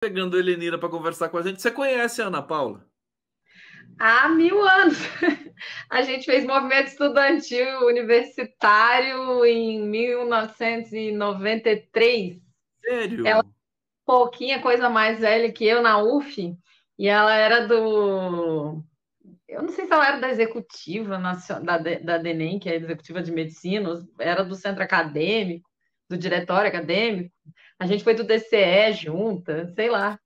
Pegando a Helenira para conversar com a gente. Você conhece a Ana Paula? Há 1000 anos. A gente fez movimento estudantil universitário em 1993. Ela é Sério? um pouquinho coisa mais velha que eu na UF, e ela era do. Eu não sei se ela era da executiva da DENEM, que é a executiva de medicina, era do centro acadêmico, do diretório acadêmico. A gente foi do DCE junta, sei lá.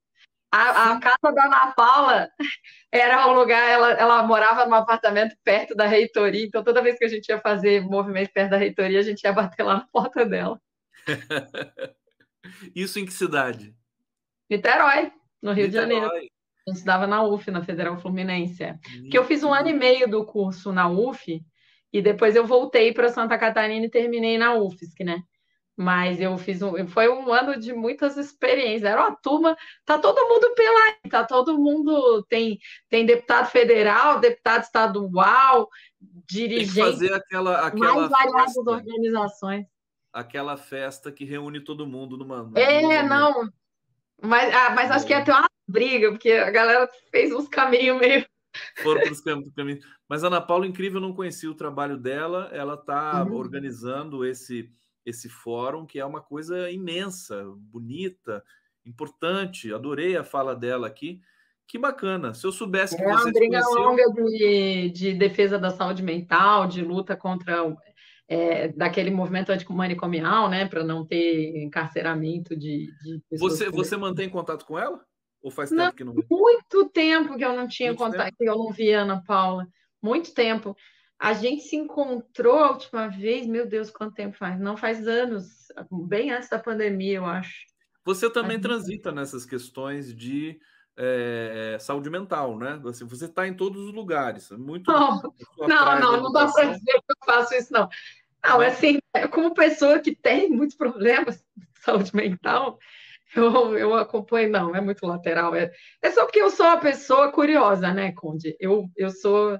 A Sim. casa da Ana Paula era um lugar, ela morava num apartamento perto da reitoria, então toda vez que a gente ia fazer movimento perto da reitoria, a gente ia bater lá na porta dela. Isso em que cidade? Niterói, no Rio de Janeiro. Niterói. A gente estudava na UF, na Federal Fluminense. Porque eu fiz um ano e Niterói. meio do curso na UF e depois eu voltei para Santa Catarina e terminei na UFSC, né? Mas eu fiz foi um ano de muitas experiências. Era uma turma, tá todo mundo pela, tá todo mundo tem deputado federal, deputado estadual, Tem que dirigente fazer mais variadas organizações. aquela festa que reúne todo mundo num É, momento. não, mas acho que ia ter uma briga, porque a galera fez uns caminhos meio. Foram para os caminhos. Mas a Ana Paula, incrível, eu não conhecia o trabalho dela. Ela está organizando esse fórum, que é uma coisa imensa, bonita, importante. Adorei a fala dela aqui. Que bacana. Se eu soubesse que É uma você se briga conheceu. longa de defesa da saúde mental, de luta contra daquele movimento antimanicomial, né, para não ter encarceramento de pessoas Você, com você mantém contato com ela? Ou faz Não, tempo que não vê? muito tempo que eu não tinha Muito contato, tempo? que eu não via a Ana Paula. Muito tempo. A gente se encontrou a última vez, meu Deus, quanto tempo faz? Não faz anos, bem antes da pandemia, eu acho. Você Faz também muito transita tempo. nessas questões de saúde mental, né? Você está em todos os lugares. Muito Não, a sua não, praia da não, não dá para educação, dizer que eu faço isso, não. Não, não? assim, como pessoa que tem muitos problemas de saúde mental, eu acompanho, não, é muito lateral. É só porque eu sou uma pessoa curiosa, né, Conde? Eu sou.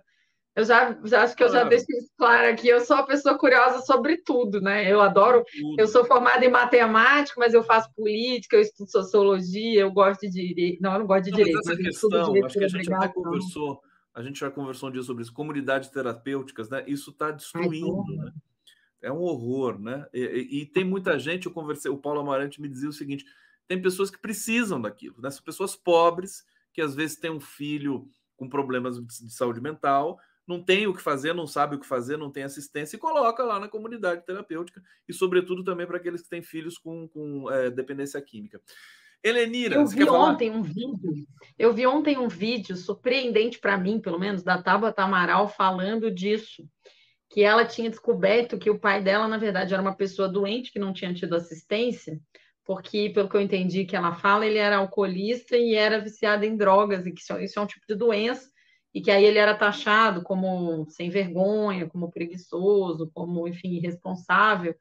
Eu já acho que eu já Claro, deixei isso claro aqui. Eu sou uma pessoa curiosa sobre tudo, né? Eu adoro. Eu tudo. sou formada em matemática, mas eu faço política, eu estudo sociologia, eu gosto de direito. Não, eu não gosto de Não, mas direito, essa mas eu estudo questão, direito acho que por a gente até obrigação. conversou, a gente já conversou um dia sobre isso, comunidades terapêuticas, né? Isso está Ai, destruindo, porra. né? É um horror, né? E tem muita gente, eu conversei, o Paulo Amarante me dizia o seguinte: tem pessoas que precisam daquilo, né? São pessoas pobres que às vezes têm um filho com problemas de saúde mental, não tem o que fazer, não sabe o que fazer, não tem assistência e coloca lá na comunidade terapêutica e, sobretudo, também para aqueles que têm filhos com dependência química. Helenira, Eu você quer vi falar? ontem um vídeo. Eu vi ontem um vídeo surpreendente para mim, pelo menos, da Tabata Amaral falando disso, que ela tinha descoberto que o pai dela, na verdade, era uma pessoa doente que não tinha tido assistência, porque, pelo que eu entendi que ela fala, ele era alcoolista e era viciado em drogas, e que isso é um tipo de doença, e que aí ele era taxado como sem vergonha, como preguiçoso, como, enfim, irresponsável.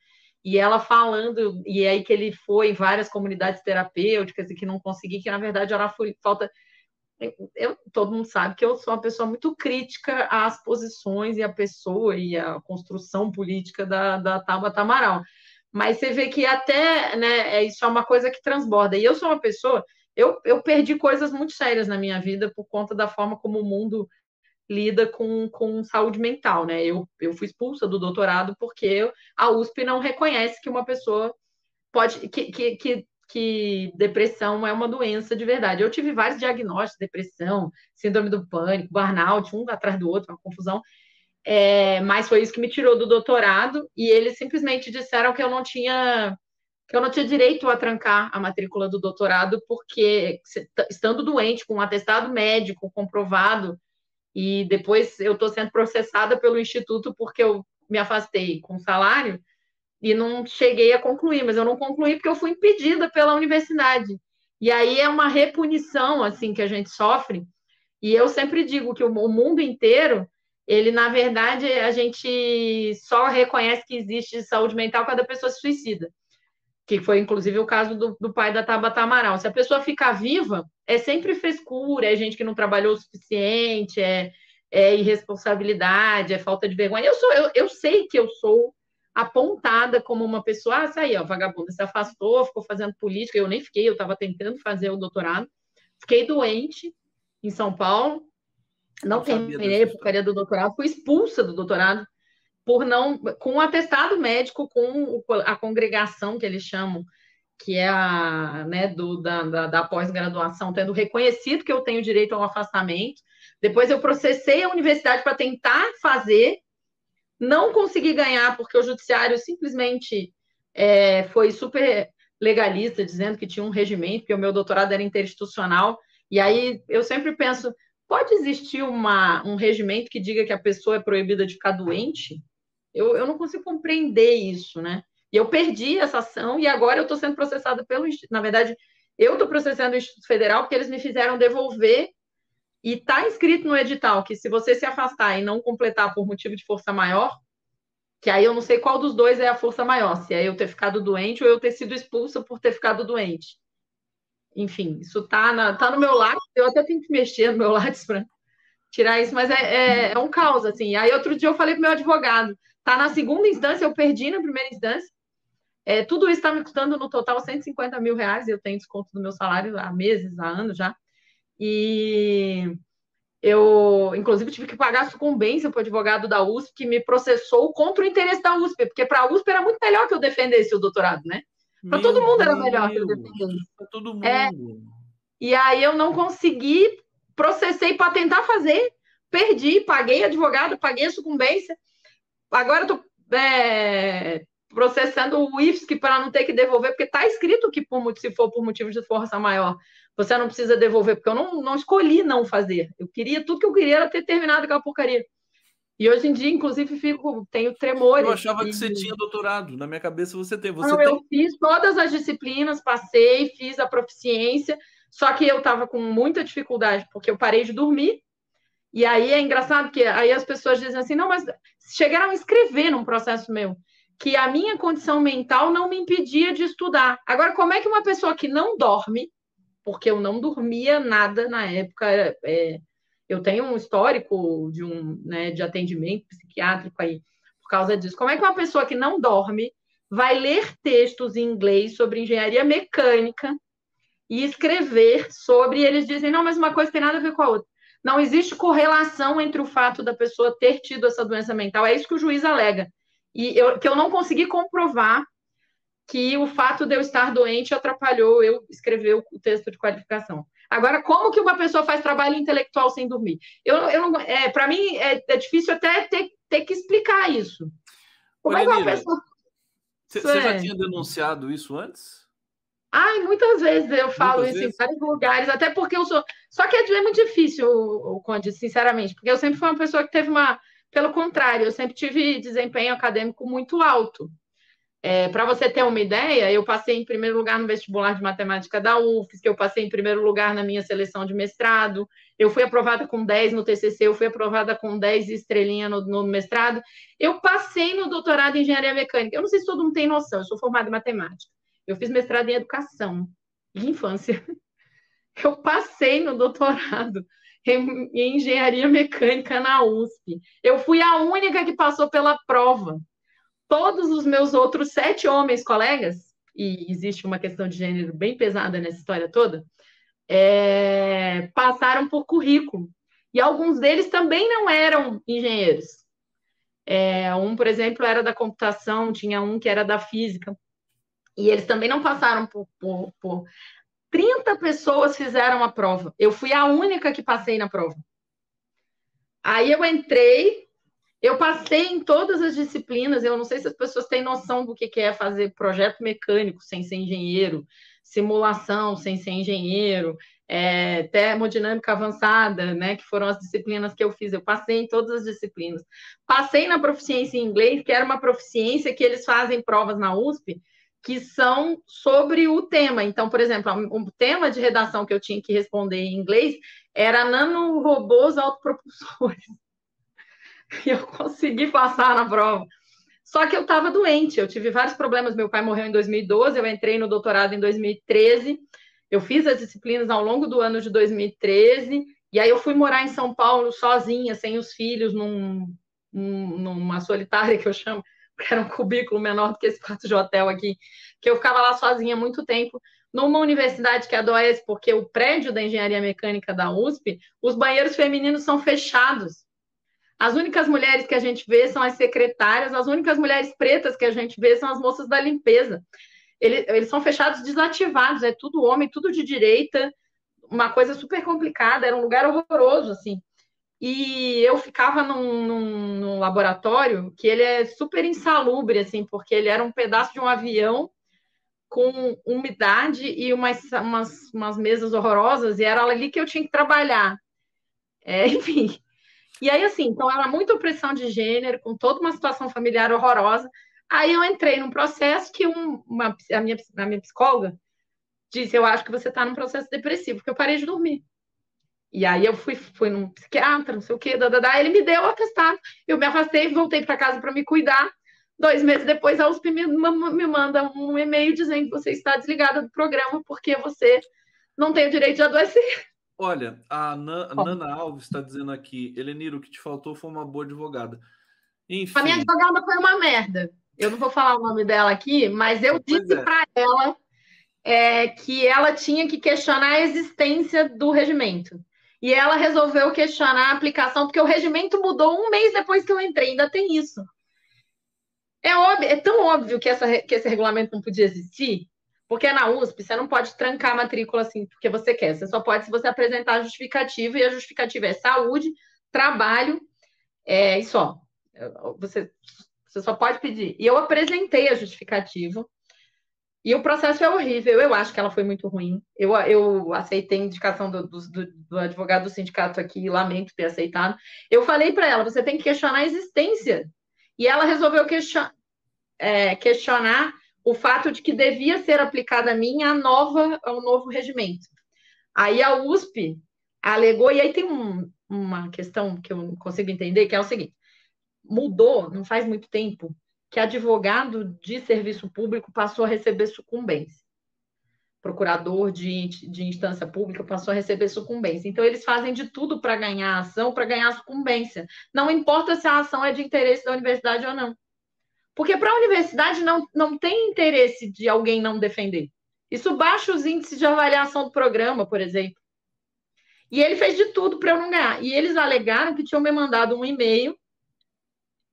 E ela falando, e aí que ele foi em várias comunidades terapêuticas e que não conseguia, que na verdade era falta todo mundo sabe que eu sou uma pessoa muito crítica às posições e à pessoa e à construção política da Tabata Amaral. Mas você vê que até, né, isso é uma coisa que transborda. E eu sou uma pessoa, eu perdi coisas muito sérias na minha vida por conta da forma como o mundo lida com saúde mental, né? Eu fui expulsa do doutorado porque a USP não reconhece que uma pessoa pode que depressão é uma doença de verdade. Eu tive vários diagnósticos, depressão, síndrome do pânico, burnout, um atrás do outro, uma confusão. Mas foi isso que me tirou do doutorado e eles simplesmente disseram que eu não tinha direito a trancar a matrícula do doutorado porque estando doente com um atestado médico comprovado e depois eu estou sendo processada pelo instituto porque eu me afastei com salário e não cheguei a concluir, mas eu não concluí porque eu fui impedida pela universidade. E aí é uma repunição assim que a gente sofre. E eu sempre digo que o mundo inteiro, ele na verdade a gente só reconhece que existe saúde mental quando a pessoa se suicida, que foi inclusive o caso do pai da Tabata Amaral. Se a pessoa ficar viva, é sempre frescura, é gente que não trabalhou o suficiente, é irresponsabilidade, é falta de vergonha. Eu sei que eu sou apontada como uma pessoa, essa aí, ó, vagabunda, se afastou, ficou fazendo política, eu nem fiquei, eu estava tentando fazer o doutorado, fiquei doente em São Paulo, não terminei a porcaria do doutorado, fui expulsa do doutorado por não, com um atestado médico, com a congregação que eles chamam, que é a, né, da pós-graduação, tendo reconhecido que eu tenho direito ao afastamento. Depois eu processei a universidade para tentar fazer, não consegui ganhar, porque o judiciário simplesmente foi super legalista, dizendo que tinha um regimento, que o meu doutorado era interinstitucional. E aí eu sempre penso, pode existir um regimento que diga que a pessoa é proibida de ficar doente? Eu não consigo compreender isso, né? E eu perdi essa ação e agora eu estou sendo processada pelo... Na verdade, eu estou processando o Instituto Federal porque eles me fizeram devolver e está escrito no edital que se você se afastar e não completar por motivo de força maior, que aí eu não sei qual dos dois é a força maior, se é eu ter ficado doente ou eu ter sido expulsa por ter ficado doente. Enfim, isso tá no meu lápis, eu até tenho que mexer no meu lápis para tirar isso, mas é um caos, assim. Aí outro dia eu falei pro meu advogado, tá na segunda instância, eu perdi na primeira instância, tudo isso está me custando no total R$150 mil, eu tenho desconto do meu salário há meses, há anos já, e eu, inclusive, tive que pagar sucumbência para o advogado da USP, que me processou contra o interesse da USP, porque para a USP era muito melhor que eu defendesse o doutorado, né? Para todo mundo era melhor que eu defendesse. Para todo mundo. E aí eu não consegui, processei para tentar fazer, perdi, paguei advogado, paguei a sucumbência. Agora eu estou processando o IFSC para não ter que devolver, porque está escrito que se for por motivo de força maior, você não precisa devolver, porque eu não escolhi não fazer. Eu queria, tudo que eu queria era ter terminado aquela porcaria. E hoje em dia, inclusive, tenho tremores. Eu achava que você tinha doutorado. Na minha cabeça você tem. Eu fiz todas as disciplinas, passei, fiz a proficiência, só que eu estava com muita dificuldade, porque eu parei de dormir. E aí é engraçado que aí as pessoas dizem assim, não, mas chegaram a escrever num processo meu que a minha condição mental não me impedia de estudar. Agora, como é que uma pessoa que não dorme, porque eu não dormia nada na época, eu tenho um histórico de atendimento psiquiátrico aí por causa disso. Como é que uma pessoa que não dorme vai ler textos em inglês sobre engenharia mecânica e escrever sobre, e eles dizem, não, mas uma coisa tem nada a ver com a outra. Não existe correlação entre o fato da pessoa ter tido essa doença mental. É isso que o juiz alega. E que eu não consegui comprovar que o fato de eu estar doente atrapalhou eu escrever o texto de qualificação. Agora, como que uma pessoa faz trabalho intelectual sem dormir? Para mim, é difícil até ter que explicar isso. Como é que uma pessoa... Você já tinha denunciado isso antes? Muitas vezes eu falo isso em vários lugares, até porque eu sou... Só que é muito difícil, Conde, sinceramente, porque eu sempre fui uma pessoa que teve Pelo contrário, eu sempre tive desempenho acadêmico muito alto. Para você ter uma ideia, eu passei em primeiro lugar no vestibular de matemática da UFSC, eu passei em primeiro lugar na minha seleção de mestrado, eu fui aprovada com 10 no TCC, eu fui aprovada com 10 estrelinha no mestrado, eu passei no doutorado em engenharia mecânica. Eu não sei se todo mundo tem noção, eu sou formada em matemática. Eu fiz mestrado em educação e infância. Eu passei no doutorado em engenharia mecânica na USP. Eu fui a única que passou pela prova. Todos os meus outros 7 homens colegas, e existe uma questão de gênero bem pesada nessa história toda, passaram por currículo. E alguns deles também não eram engenheiros. Um, por exemplo, era da computação, tinha um que era da física. E eles também não passaram por 30 pessoas fizeram a prova. Eu fui a única que passei na prova. Aí eu entrei, eu passei em todas as disciplinas. Eu não sei se as pessoas têm noção do que é fazer projeto mecânico sem ser engenheiro, simulação sem ser engenheiro, termodinâmica avançada, né, que foram as disciplinas que eu fiz. Eu passei em todas as disciplinas. Passei na proficiência em inglês, que era uma proficiência que eles fazem provas na USP, que são sobre o tema. Então, por exemplo, o tema de redação que eu tinha que responder em inglês era nanorobôs autopropulsores. E eu consegui passar na prova. Só que eu estava doente, eu tive vários problemas. Meu pai morreu em 2012, eu entrei no doutorado em 2013, eu fiz as disciplinas ao longo do ano de 2013, e aí eu fui morar em São Paulo sozinha, sem os filhos, numa solitária que eu chamo, que era um cubículo menor do que esse quarto de hotel aqui, que eu ficava lá sozinha muito tempo, numa universidade que adoece, porque o prédio da engenharia mecânica da USP, os banheiros femininos são fechados. As únicas mulheres que a gente vê são as secretárias, as únicas mulheres pretas que a gente vê são as moças da limpeza. Eles são fechados, desativados, é tudo homem, tudo de direita, uma coisa super complicada, era um lugar horroroso, assim. E eu ficava num laboratório que ele é super insalubre, assim, porque ele era um pedaço de um avião com umidade e umas mesas horrorosas, e era ali que eu tinha que trabalhar. Enfim. E aí, assim, então era muita opressão de gênero, com toda uma situação familiar horrorosa. Aí eu entrei num processo que a minha psicóloga disse, eu acho que você está num processo depressivo, porque eu parei de dormir. E aí eu fui num psiquiatra, não sei o quê, ele me deu o atestado, eu me afastei, voltei para casa para me cuidar. 2 meses depois, a USP me manda um e-mail dizendo que você está desligada do programa porque você não tem o direito de adoecer. Olha, a Nana Alves está dizendo aqui, Helenira, o que te faltou foi uma boa advogada. Enfim. A minha advogada foi uma merda. Eu não vou falar o nome dela aqui, mas eu disse para ela que ela tinha que questionar a existência do regimento. E ela resolveu questionar a aplicação, porque o regimento mudou 1 mês depois que eu entrei, ainda tem isso. É tão óbvio que esse regulamento não podia existir, porque na USP você não pode trancar a matrícula assim porque você quer. Você só pode se você apresentar a justificativa, e a justificativa é saúde, trabalho, e só. Você só pode pedir. E eu apresentei a justificativa, e o processo é horrível. Eu acho que ela foi muito ruim. Eu aceitei a indicação do advogado do sindicato aqui, lamento ter aceitado. Eu falei para ela, você tem que questionar a existência. E ela resolveu questionar o fato de que devia ser aplicada a mim ao novo regimento. Aí a USP alegou, e aí tem uma questão que eu não consigo entender, que é o seguinte, mudou, não faz muito tempo, que advogado de serviço público passou a receber sucumbência. Procurador de instância pública passou a receber sucumbência. Então, eles fazem de tudo para ganhar a ação, para ganhar a sucumbência. Não importa se a ação é de interesse da universidade ou não. Porque para a universidade não tem interesse de alguém não defender. Isso baixa os índices de avaliação do programa, por exemplo. E ele fez de tudo para eu não ganhar. E eles alegaram que tinham me mandado um e-mail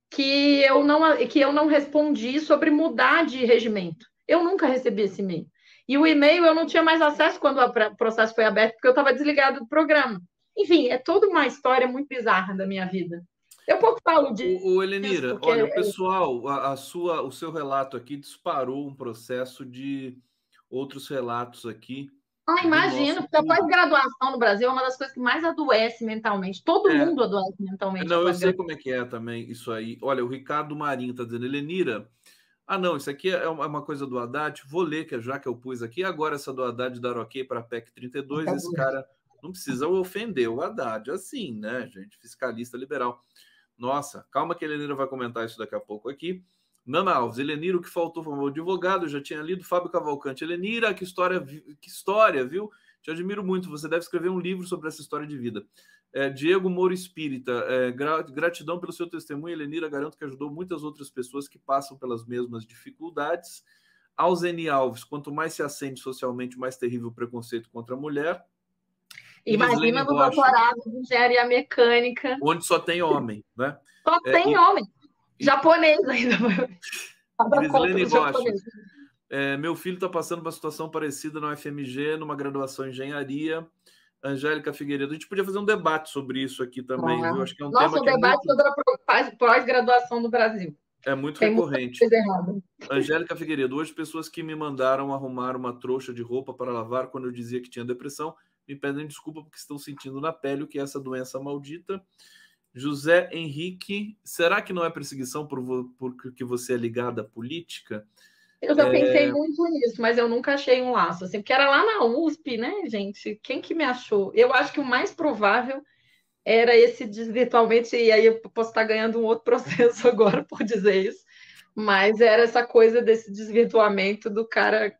que eu não respondi sobre mudar de regimento. Eu nunca recebi esse e-mail. E o e-mail eu não tinha mais acesso quando o processo foi aberto, porque eu estava desligado do programa. Enfim, é toda uma história muito bizarra da minha vida. Eu pouco falo disso. O Helenira, porque... olha, o pessoal, o seu relato aqui disparou um processo de outros relatos aqui. Imagino, porque a pós-graduação no Brasil é uma das coisas que mais adoece mentalmente. Todo mundo adoece mentalmente. Não, eu sei como é que é também isso aí. Olha, o Ricardo Marinho está dizendo, Helenira, não, isso aqui é uma coisa do Haddad, vou ler, já que eu pus aqui, agora essa do Haddad dar ok para a PEC 32, esse cara não precisa ofender o Haddad, assim, né, gente, fiscalista liberal. Nossa, calma que a Helenira vai comentar isso daqui a pouco aqui. Nana Alves, Helenira, o que faltou foi o advogado, eu já tinha lido. Fábio Cavalcante, Helenira, que história, viu? Te admiro muito, você deve escrever um livro sobre essa história de vida. Diego Moro Espírita, gratidão pelo seu testemunho, Helenira, garanto que ajudou muitas outras pessoas que passam pelas mesmas dificuldades. Alzeni Alves, quanto mais se acende socialmente, mais terrível o preconceito contra a mulher. Imagina no doutorado de engenharia mecânica. Onde só tem homem, né? Só tem homem. Japonês ainda. Crislene Rocha. Meu filho está passando uma situação parecida na UFMG, numa graduação em engenharia. Angélica Figueiredo. A gente podia fazer um debate sobre isso aqui também, viu? Acho que é um tema debate sobre a pós-graduação no Brasil. É muito recorrente. Angélica Figueiredo. Hoje, pessoas que me mandaram arrumar uma trouxa de roupa para lavar quando eu dizia que tinha depressão me pedem desculpa porque estão sentindo na pele o que é essa doença maldita. José Henrique, será que não é perseguição porque você é ligada à política? Eu já pensei muito nisso, mas eu nunca achei um laço, assim, porque era lá na USP, né, gente? Quem que me achou? Eu acho que o mais provável era esse desvirtualmente, e aí eu posso estar ganhando um outro processo agora por dizer isso, mas era essa coisa desse desvirtuamento do cara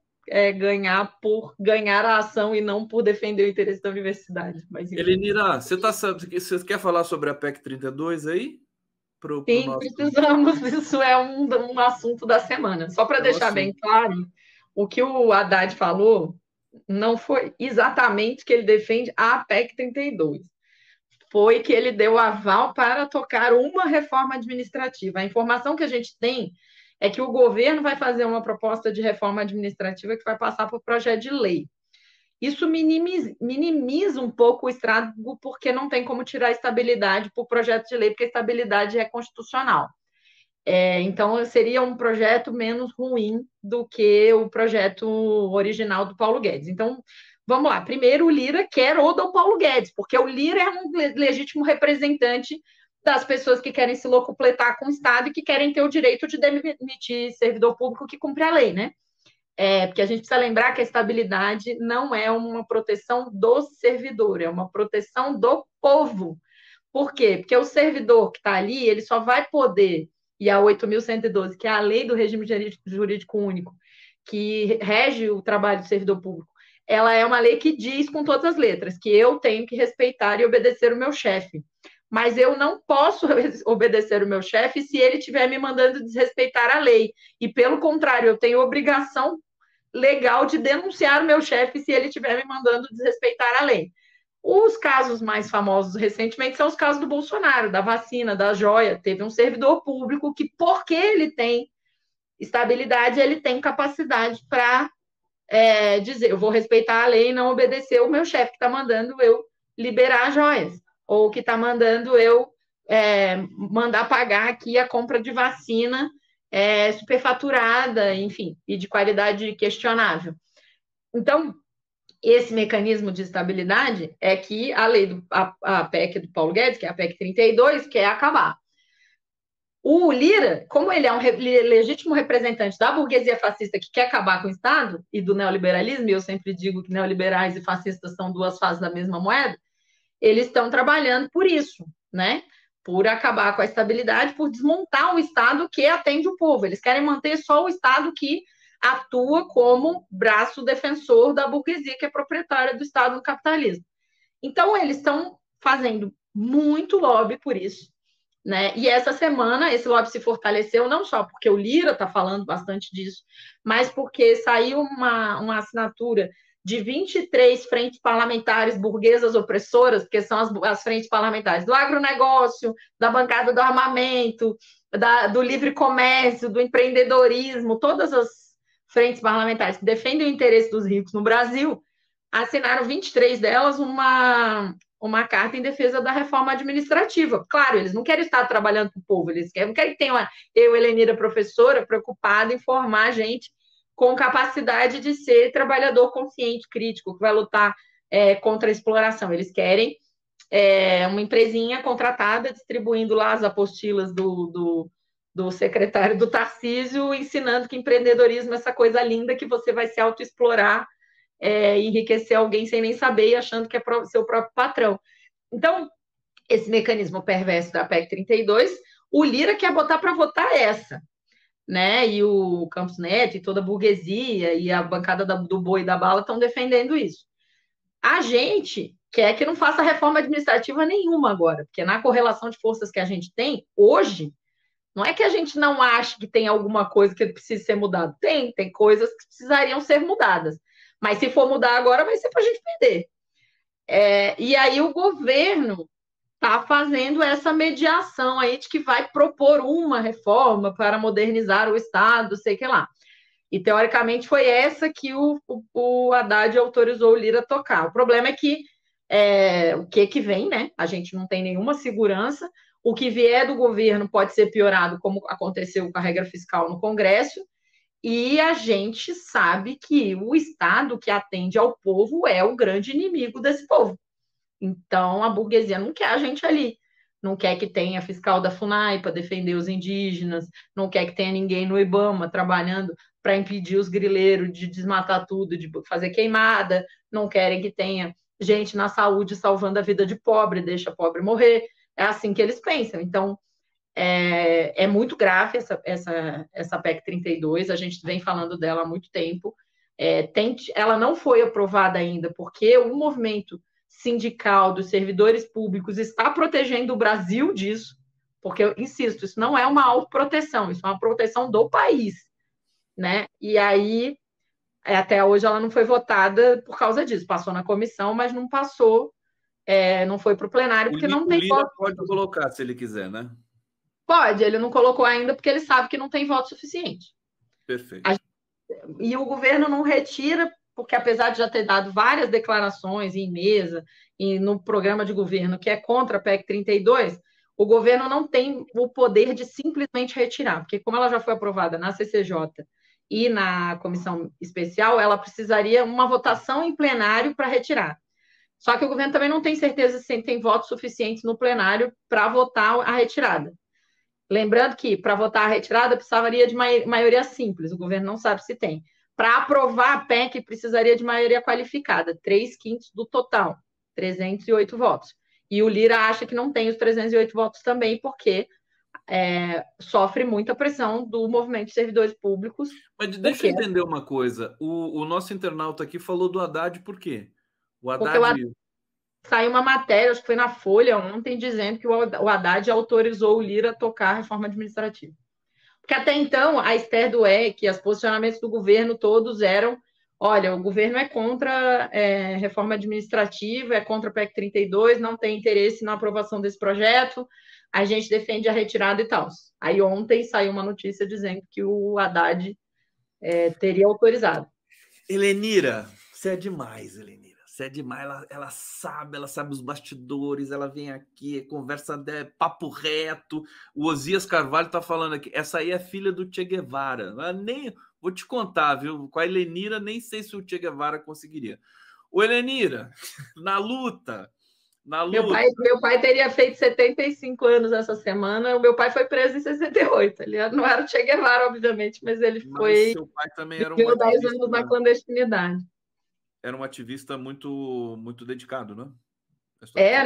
ganhar por ganhar a ação e não por defender o interesse da universidade. Mas, Helenira, você quer falar sobre a PEC 32 aí? pro Sim, nosso. precisamos. Isso é um assunto da semana. Só para É um deixar bem assunto. claro, o que o Haddad falou não foi exatamente que ele defende a PEC 32. Foi que ele deu aval para tocar uma reforma administrativa. A informação que a gente tem é que o governo vai fazer uma proposta de reforma administrativa que vai passar por projeto de lei. Isso minimiza um pouco o estrago, porque não tem como tirar a estabilidade por projeto de lei, porque a estabilidade é constitucional. Então, seria um projeto menos ruim do que o projeto original do Paulo Guedes. Então, vamos lá. Primeiro, o Lira quer o do Paulo Guedes, porque o Lira é um legítimo representante das pessoas que querem se locupletar com o Estado e que querem ter o direito de demitir servidor público que cumpre a lei, né? Porque a gente precisa lembrar que a estabilidade não é uma proteção do servidor, é uma proteção do povo. Por quê? Porque o servidor que está ali, ele só vai poder, e a 8.112, que é a lei do regime jurídico único, que rege o trabalho do servidor público, ela é uma lei que diz com todas as letras que eu tenho que respeitar e obedecer o meu chefe. Mas eu não posso obedecer o meu chefe se ele estiver me mandando desrespeitar a lei. E, pelo contrário, eu tenho obrigação legal de denunciar o meu chefe se ele estiver me mandando desrespeitar a lei. Os casos mais famosos recentemente são os casos do Bolsonaro, da vacina, da joia. Teve um servidor público que, porque ele tem estabilidade, ele tem capacidade para dizer: eu vou respeitar a lei e não obedecer o meu chefe que está mandando eu liberar joias, ou que está mandando eu mandar pagar aqui a compra de vacina superfaturada, enfim, e de qualidade questionável. Então, esse mecanismo de estabilidade é que a lei, a PEC do Paulo Guedes, que é a PEC 32, quer acabar. O Lira, como ele é um legítimo representante da burguesia fascista que quer acabar com o Estado e do neoliberalismo, e eu sempre digo que neoliberais e fascistas são duas faces da mesma moeda, eles estão trabalhando por isso, né? Por acabar com a estabilidade, por desmontar o Estado que atende o povo. Eles querem manter só o Estado que atua como braço defensor da burguesia, que é proprietária do Estado no capitalismo. Então, eles estão fazendo muito lobby por isso, né? E essa semana, esse lobby se fortaleceu, não só porque o Lira está falando bastante disso, mas porque saiu uma assinatura de 23 frentes parlamentares burguesas opressoras, que são as frentes parlamentares do agronegócio, da bancada do armamento, do livre comércio, do empreendedorismo, todas as frentes parlamentares que defendem o interesse dos ricos no Brasil, assinaram 23 delas uma carta em defesa da reforma administrativa. Claro, eles não querem estar trabalhando para o povo, eles não querem que tenha eu, Helenira, professora, preocupada em formar a gente com capacidade de ser trabalhador consciente, crítico, que vai lutar contra a exploração. Eles querem uma empresinha contratada distribuindo lá as apostilas do secretário do Tarcísio, ensinando que empreendedorismo é essa coisa linda que você vai se autoexplorar, enriquecer alguém sem nem saber e achando que é seu próprio patrão. Então, esse mecanismo perverso da PEC 32, o Lira quer botar para votar essa, né? E o Campos Neto e toda a burguesia e a bancada do boi e da bala estão defendendo isso. A gente quer que não faça reforma administrativa nenhuma agora, porque na correlação de forças que a gente tem hoje, não é que a gente não ache que tem alguma coisa que precisa ser mudada. Tem coisas que precisariam ser mudadas. Mas se for mudar agora, vai ser para a gente perder. E aí o governo está fazendo essa mediação aí de que vai propor uma reforma para modernizar o Estado, sei que lá. E, teoricamente, foi essa que o Haddad autorizou o Lira a tocar. O problema é que o que vem, né? A gente não tem nenhuma segurança. O que vier do governo pode ser piorado, como aconteceu com a regra fiscal no Congresso, e a gente sabe que o Estado que atende ao povo é o grande inimigo desse povo. Então, a burguesia não quer a gente ali. Não quer que tenha fiscal da FUNAI para defender os indígenas, não quer que tenha ninguém no IBAMA trabalhando para impedir os grileiros de desmatar tudo, de fazer queimada, não querem que tenha gente na saúde salvando a vida de pobre, deixa pobre morrer. É assim que eles pensam. Então, é muito grave essa PEC 32, a gente vem falando dela há muito tempo. Ela não foi aprovada ainda, porque o movimento sindical dos servidores públicos está protegendo o Brasil disso, porque eu insisto, isso não é uma autoproteção, isso é uma proteção do país, né? E aí, até hoje ela não foi votada por causa disso, passou na comissão, mas não passou, não foi para o plenário, porque não O tem Lira voto. pode colocar, se ele quiser, né? Pode, ele não colocou ainda porque ele sabe que não tem voto suficiente. Perfeito. E o governo não retira, porque apesar de já ter dado várias declarações em mesa e no programa de governo que é contra a PEC 32, o governo não tem o poder de simplesmente retirar, porque como ela já foi aprovada na CCJ e na comissão especial, ela precisaria uma votação em plenário para retirar. Só que o governo também não tem certeza se tem votos suficientes no plenário para votar a retirada. Lembrando que para votar a retirada precisaria de maioria simples, o governo não sabe se tem. Para aprovar a PEC, precisaria de maioria qualificada, 3/5 do total, 308 votos. E o Lira acha que não tem os 308 votos também, porque sofre muita pressão do movimento de servidores públicos. Mas deixa eu entender uma coisa. O nosso internauta aqui falou do Haddad por quê? O Haddad. Saiu uma matéria, acho que foi na Folha ontem, dizendo que o Haddad autorizou o Lira a tocar a reforma administrativa. Porque até então, a Esther Dweck, os posicionamentos do governo todos eram: olha, o governo é contra reforma administrativa, é contra a PEC 32, não tem interesse na aprovação desse projeto, a gente defende a retirada e tal. Aí ontem saiu uma notícia dizendo que o Haddad teria autorizado. Helenira, você é demais, Helenira. Você é demais, ela sabe os bastidores, ela vem aqui, conversa papo reto. O Osias Carvalho tá falando aqui, essa aí é filha do Che Guevara. Nem, vou te contar, viu? Com a Helenira, nem sei se o Che Guevara conseguiria. Ô, Helenira, na luta. Meu pai teria feito 75 anos essa semana. O meu pai foi preso em 68. Ele não era o Che Guevara, obviamente, mas ele foi. Seu pai também era viveu 10 anos na clandestinidade. Era um ativista muito, muito dedicado, né?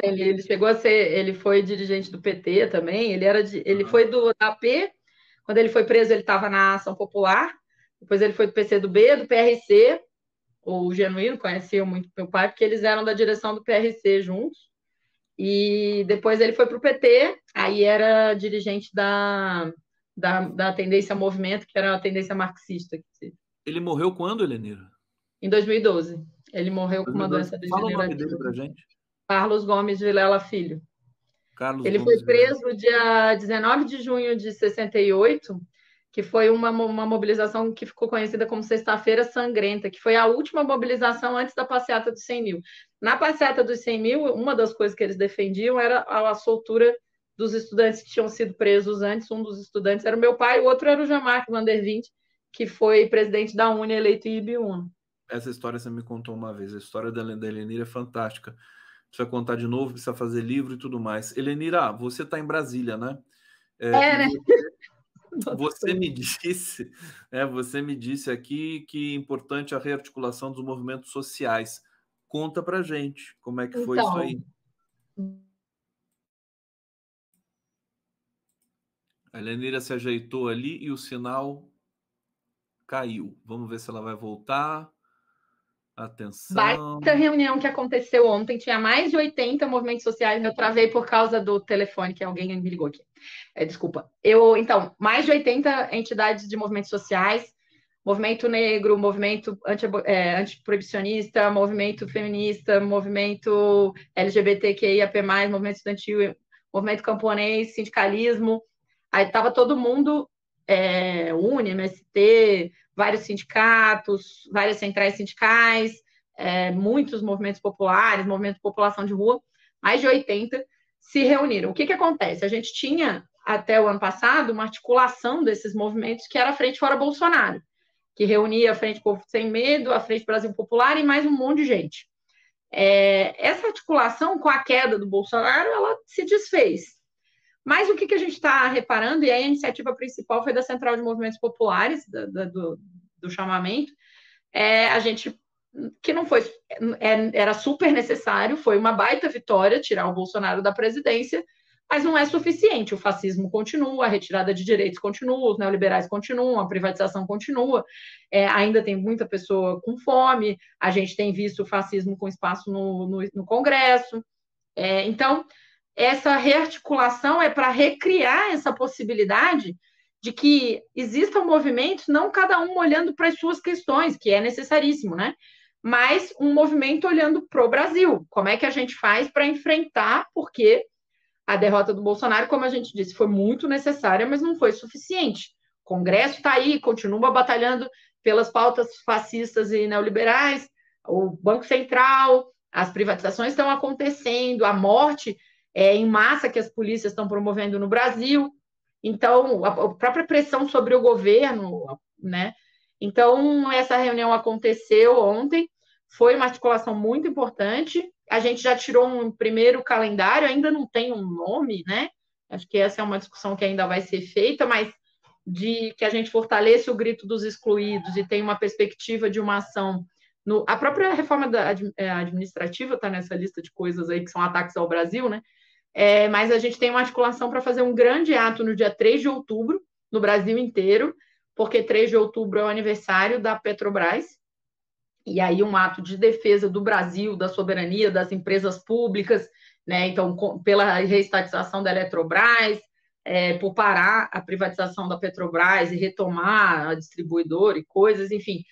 Ele chegou a ser. Ele foi dirigente do PT também. Ele foi do AP. Quando ele foi preso, ele estava na Ação Popular. Depois ele foi do PCdoB, do PRC. O Genuíno conhecia muito meu pai, porque eles eram da direção do PRC juntos. E depois ele foi para o PT, aí era dirigente da tendência Movimento, que era a tendência marxista. Ele morreu quando, Helenira? Em 2012. Ele morreu com uma doença degenerativa. Fala o nome dele pra gente. Carlos Gomes Vilela Filho. Ele foi preso no dia 19 de junho de 68, que foi uma mobilização que ficou conhecida como Sexta-feira Sangrenta, que foi a última mobilização antes da passeata dos 100 mil. Na passeata dos 100 mil, uma das coisas que eles defendiam era a soltura dos estudantes que tinham sido presos antes. Um dos estudantes era o meu pai, o outro era o Jean-Marc Van der Vindt, que foi presidente da UNE, eleito em Ibiúna. Essa história você me contou uma vez. A história da Helenira é fantástica. Precisa contar de novo, precisa fazer livro e tudo mais. Helenira, você está em Brasília, né? Né? Você me disse aqui que é importante a rearticulação dos movimentos sociais. Conta pra gente como é que foi isso aí. A Helenira se ajeitou ali e o sinal caiu. Vamos ver se ela vai voltar. Atenção. Baita reunião que aconteceu ontem, tinha mais de 80 movimentos sociais. Eu travei por causa do telefone, que alguém me ligou aqui. Desculpa. Então, mais de 80 entidades de movimentos sociais, movimento negro, movimento antiproibicionista, movimento feminista, movimento LGBTQIAP+, movimento estudantil, movimento camponês, sindicalismo. Aí estava todo mundo, UNE, MST, vários sindicatos, várias centrais sindicais, muitos movimentos populares, movimento de população de rua, mais de 80 se reuniram. O que acontece? A gente tinha, até o ano passado, uma articulação desses movimentos que era a Frente Fora Bolsonaro, que reunia a Frente Povo Sem Medo, a Frente Brasil Popular e mais um monte de gente. Essa articulação, com a queda do Bolsonaro, ela se desfez. Mas o que a gente está reparando, e a iniciativa principal foi da Central de Movimentos Populares, do chamamento, a gente, que não foi, era super necessário, foi uma baita vitória tirar o Bolsonaro da presidência, mas não é suficiente. O fascismo continua, a retirada de direitos continua, os neoliberais continuam, a privatização continua, ainda tem muita pessoa com fome, a gente tem visto o fascismo com espaço no Congresso. Então, essa rearticulação é para recriar essa possibilidade de que existam movimentos, não cada um olhando para as suas questões, que é necessaríssimo, né? Mas um movimento olhando para o Brasil. Como é que a gente faz para enfrentar, porque a derrota do Bolsonaro, como a gente disse, foi muito necessária, mas não foi suficiente. O Congresso está aí, continua batalhando pelas pautas fascistas e neoliberais, o Banco Central, as privatizações estão acontecendo, a morte em massa que as polícias estão promovendo no Brasil. Então, a própria pressão sobre o governo, né? Então, essa reunião aconteceu ontem, foi uma articulação muito importante. A gente já tirou um primeiro calendário, ainda não tem um nome, né? Acho que essa é uma discussão que ainda vai ser feita, mas de que a gente fortaleça o grito dos excluídos e tem uma perspectiva de uma ação. A própria reforma administrativa está nessa lista de coisas aí que são ataques ao Brasil, né? Mas a gente tem uma articulação para fazer um grande ato no dia 3 de outubro, no Brasil inteiro, porque 3 de outubro é o aniversário da Petrobras, e aí um ato de defesa do Brasil, da soberania, das empresas públicas, né? Então, pela reestatização da Eletrobras, por parar a privatização da Petrobras e retomar a distribuidora e coisas, enfim,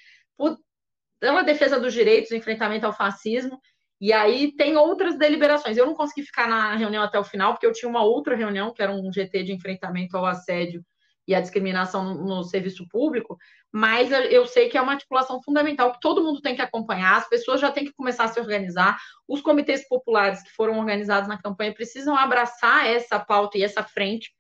pela defesa dos direitos, enfrentamento ao fascismo. E aí tem outras deliberações. Eu não consegui ficar na reunião até o final, porque eu tinha uma outra reunião, que era um GT de enfrentamento ao assédio e à discriminação no serviço público, mas eu sei que é uma articulação fundamental, que todo mundo tem que acompanhar, as pessoas já têm que começar a se organizar, os comitês populares que foram organizados na campanha precisam abraçar essa pauta e essa frente,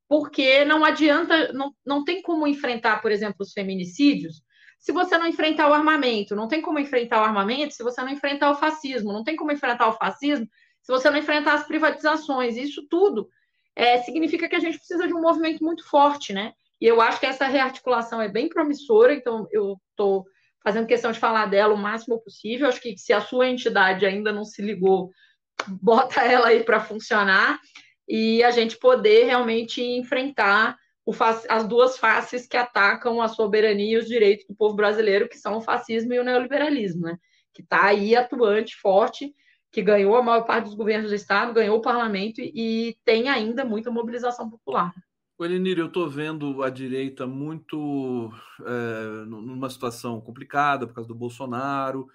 porque não adianta, não tem como enfrentar, por exemplo, os feminicídios, se você não enfrentar o armamento, não tem como enfrentar o armamento se você não enfrentar o fascismo, não tem como enfrentar o fascismo se você não enfrentar as privatizações. Isso tudo significa que a gente precisa de um movimento muito forte, né? E eu acho que essa rearticulação é bem promissora, então eu estou fazendo questão de falar dela o máximo possível. Acho que se a sua entidade ainda não se ligou, bota ela aí para funcionar e a gente poder realmente enfrentar as duas faces que atacam a soberania e os direitos do povo brasileiro, que são o fascismo e o neoliberalismo, né? Que está aí atuante, forte, que ganhou a maior parte dos governos do Estado, ganhou o parlamento e tem ainda muita mobilização popular. Elenir, eu estou vendo a direita muito numa situação complicada por causa do Bolsonaro,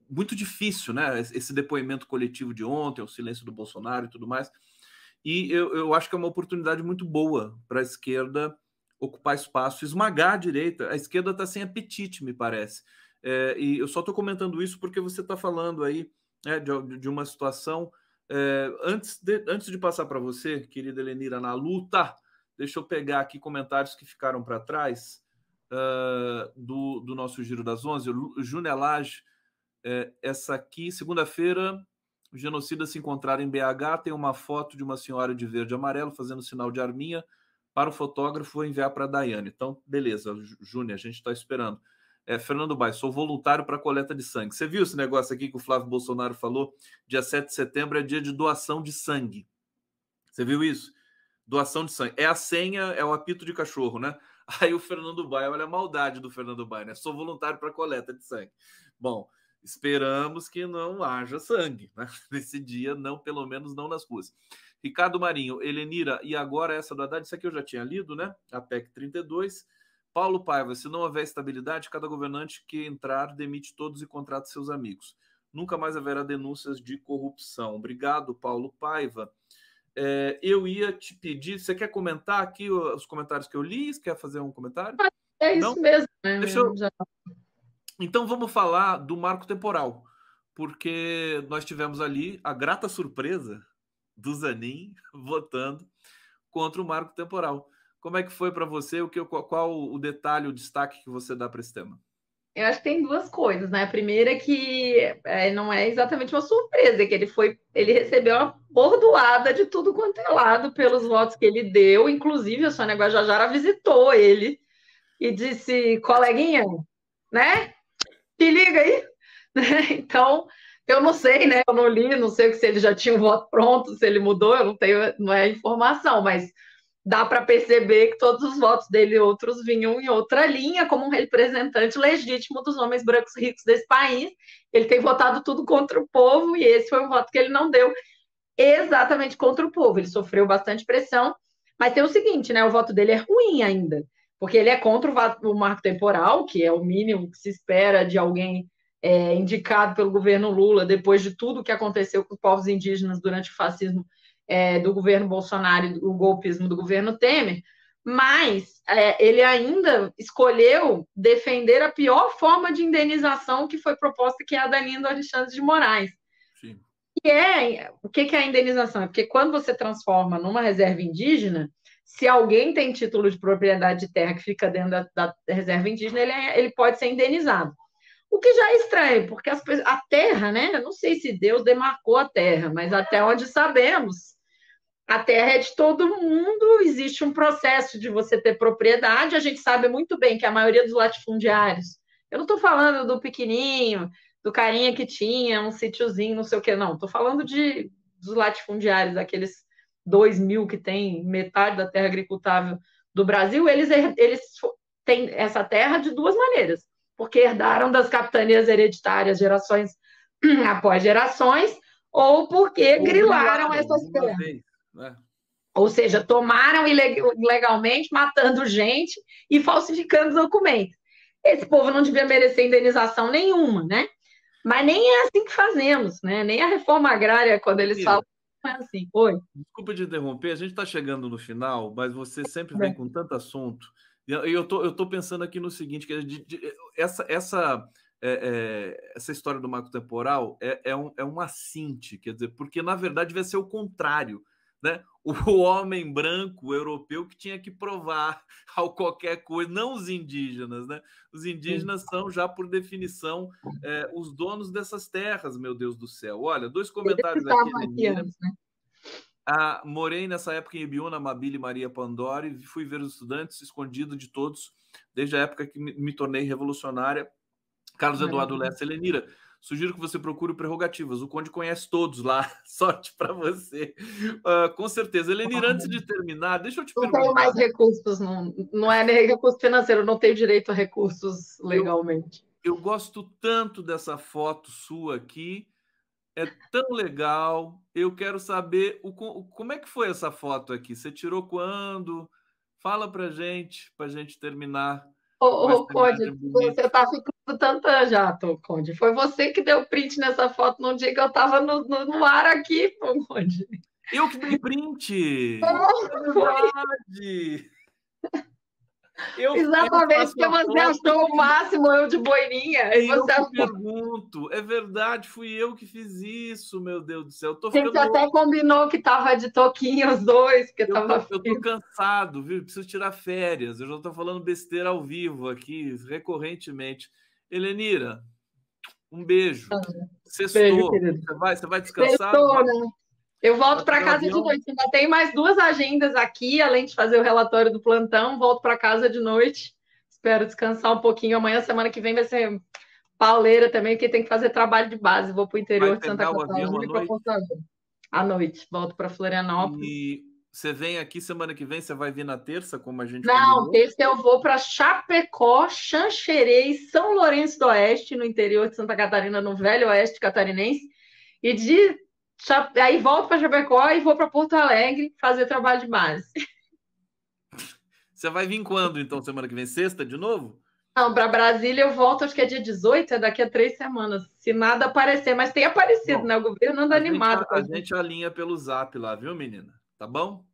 muito difícil, né? Esse depoimento coletivo de ontem, o silêncio do Bolsonaro e tudo mais. E eu acho que é uma oportunidade muito boa para a esquerda ocupar espaço, esmagar a direita. A esquerda está sem apetite, me parece. E eu só estou comentando isso porque você está falando aí de uma situação. Antes de passar para você, querida Helenira, na luta, deixa eu pegar aqui comentários que ficaram para trás do nosso Giro das 11. O Júnior Lage, essa aqui, segunda-feira, os genocidas se encontraram em BH, tem uma foto de uma senhora de verde e amarelo fazendo sinal de arminha para o fotógrafo, vou enviar para a Daiane. Então, beleza, Júnior, a gente está esperando. Fernando Baix, sou voluntário para coleta de sangue. Você viu esse negócio aqui que o Flávio Bolsonaro falou? Dia 7 de setembro é dia de doação de sangue. Você viu isso? Doação de sangue. É a senha, é o apito de cachorro, né? Aí o Fernando Baix, olha a maldade do Fernando Baix, né? Sou voluntário para coleta de sangue. Bom, esperamos que não haja sangue, né? Nesse dia, não, pelo menos não nas ruas. Ricardo Marinho, Helenira, e agora essa do Haddad, isso aqui eu já tinha lido, né? A PEC 32. Paulo Paiva, se não houver estabilidade, cada governante que entrar demite todos e contrata seus amigos. Nunca mais haverá denúncias de corrupção. Obrigado, Paulo Paiva. Eu ia te pedir, você quer comentar aqui os comentários que eu li? Você quer fazer um comentário? É isso mesmo. Deixa eu... Então vamos falar do marco temporal, porque nós tivemos ali a grata surpresa do Zanin votando contra o marco temporal. Como é que foi para você? Qual o detalhe, o destaque que você dá para esse tema? Eu acho que tem duas coisas, né? A primeira é que não é exatamente uma surpresa, é que ele recebeu uma bordoada de tudo quanto é lado pelos votos que ele deu, inclusive a Sônia Guajajara visitou ele e disse, coleguinha, né? Se liga aí. Então, eu não sei, né? Eu não li, não sei se ele já tinha o voto pronto, se ele mudou, eu não tenho, não é informação, mas dá para perceber que todos os votos dele e outros vinham em outra linha, como um representante legítimo dos homens brancos ricos desse país. Ele tem votado tudo contra o povo, e esse foi um voto que ele não deu exatamente contra o povo. Ele sofreu bastante pressão, mas tem o seguinte, né? O voto dele é ruim ainda, porque ele é contra o marco temporal, que é o mínimo que se espera de alguém indicado pelo governo Lula, depois de tudo que aconteceu com os povos indígenas durante o fascismo do governo Bolsonaro e o golpismo do governo Temer, mas ele ainda escolheu defender a pior forma de indenização que foi proposta, que é a da Lindo Alexandre de Moraes. Sim. O que é a indenização? É porque quando você transforma numa reserva indígena, se alguém tem título de propriedade de terra que fica dentro da reserva indígena, ele pode ser indenizado. O que já é estranho, porque a terra, né? Eu não sei se Deus demarcou a terra, mas até onde sabemos, a terra é de todo mundo, existe um processo de você ter propriedade. A gente sabe muito bem que a maioria dos latifundiários, eu não estou falando do pequenininho, do carinha que tinha um sítiozinho, não sei o que, não. Estou falando dos latifundiários, aqueles 2.000 que tem metade da terra agricultável do Brasil. Eles têm essa terra de duas maneiras, porque herdaram das capitanias hereditárias gerações após gerações, ou porque grilaram essas terras. Né? Ou seja, tomaram ilegalmente, matando gente e falsificando documentos. Esse povo não devia merecer indenização nenhuma, né? Mas nem é assim que fazemos, né? Nem a reforma agrária, quando eles falam, não é assim. Oi. Desculpa te interromper, a gente está chegando no final, mas você sempre vem com tanto assunto. E eu tô pensando aqui no seguinte, que essa história do marco temporal é um assinte, quer dizer, porque na verdade devia ser o contrário, né? O homem branco europeu que tinha que provar qualquer coisa, não os indígenas, né? Os indígenas são já, por definição, os donos dessas terras, meu Deus do céu. Olha, 2 comentários aqui, antes, né? Morei nessa época em Ibiúna, Mabile e Maria Pandori, fui ver os estudantes, escondido de todos, desde a época que me tornei revolucionária. Carlos Eduardo Lessa. Helenira, sugiro que você procure prerrogativas. O Conde conhece todos lá. Sorte para você. Com certeza. Helenira, antes de terminar, deixa eu te perguntar. Não tenho mais recursos, não é nem recurso financeiro, não tenho direito a recursos legalmente. Eu gosto tanto dessa foto sua aqui. É tão legal. Eu quero saber como é que foi essa foto aqui. Você tirou quando? Fala pra gente terminar. Conde, você tá ficando tantã já, Conde. Foi você que deu print nessa foto num dia que eu tava no ar aqui, Conde. Eu que dei print! É verdade! Exatamente, porque você achou o máximo, eu de boininha. Eu te pergunto, é verdade, fui eu que fiz isso, meu Deus do céu. A gente até combinou que tava de toquinho os dois, porque eu tô cansado, viu? Preciso tirar férias. Eu já tô falando besteira ao vivo aqui, recorrentemente. Helenira, um beijo. Sextou. Beijo, você vai descansar? Sextou, né? Eu volto para casa de noite. Ainda tem mais 2 agendas aqui, além de fazer o relatório do plantão. Volto para casa de noite. Espero descansar um pouquinho. Amanhã, semana que vem, vai ser pauleira também, porque tem que fazer trabalho de base. Vou para o interior de Santa Catarina para Fortaleza. À noite. Volto para Florianópolis. E você vem aqui semana que vem? Você vai vir na terça, como a gente Não, terça eu vou para Chapecó, Xanxerê, São Lourenço do Oeste, no interior de Santa Catarina, no Velho Oeste catarinense. E aí volto para Chapecó e vou para Porto Alegre fazer trabalho de base. Você vai vir quando, então, semana que vem? Sexta, de novo? Não, para Brasília eu volto, acho que é dia 18, é daqui a 3 semanas. Se nada aparecer, mas tem aparecido, né? O governo anda animado. A gente alinha pelo Zap lá, viu, menina? Tá bom?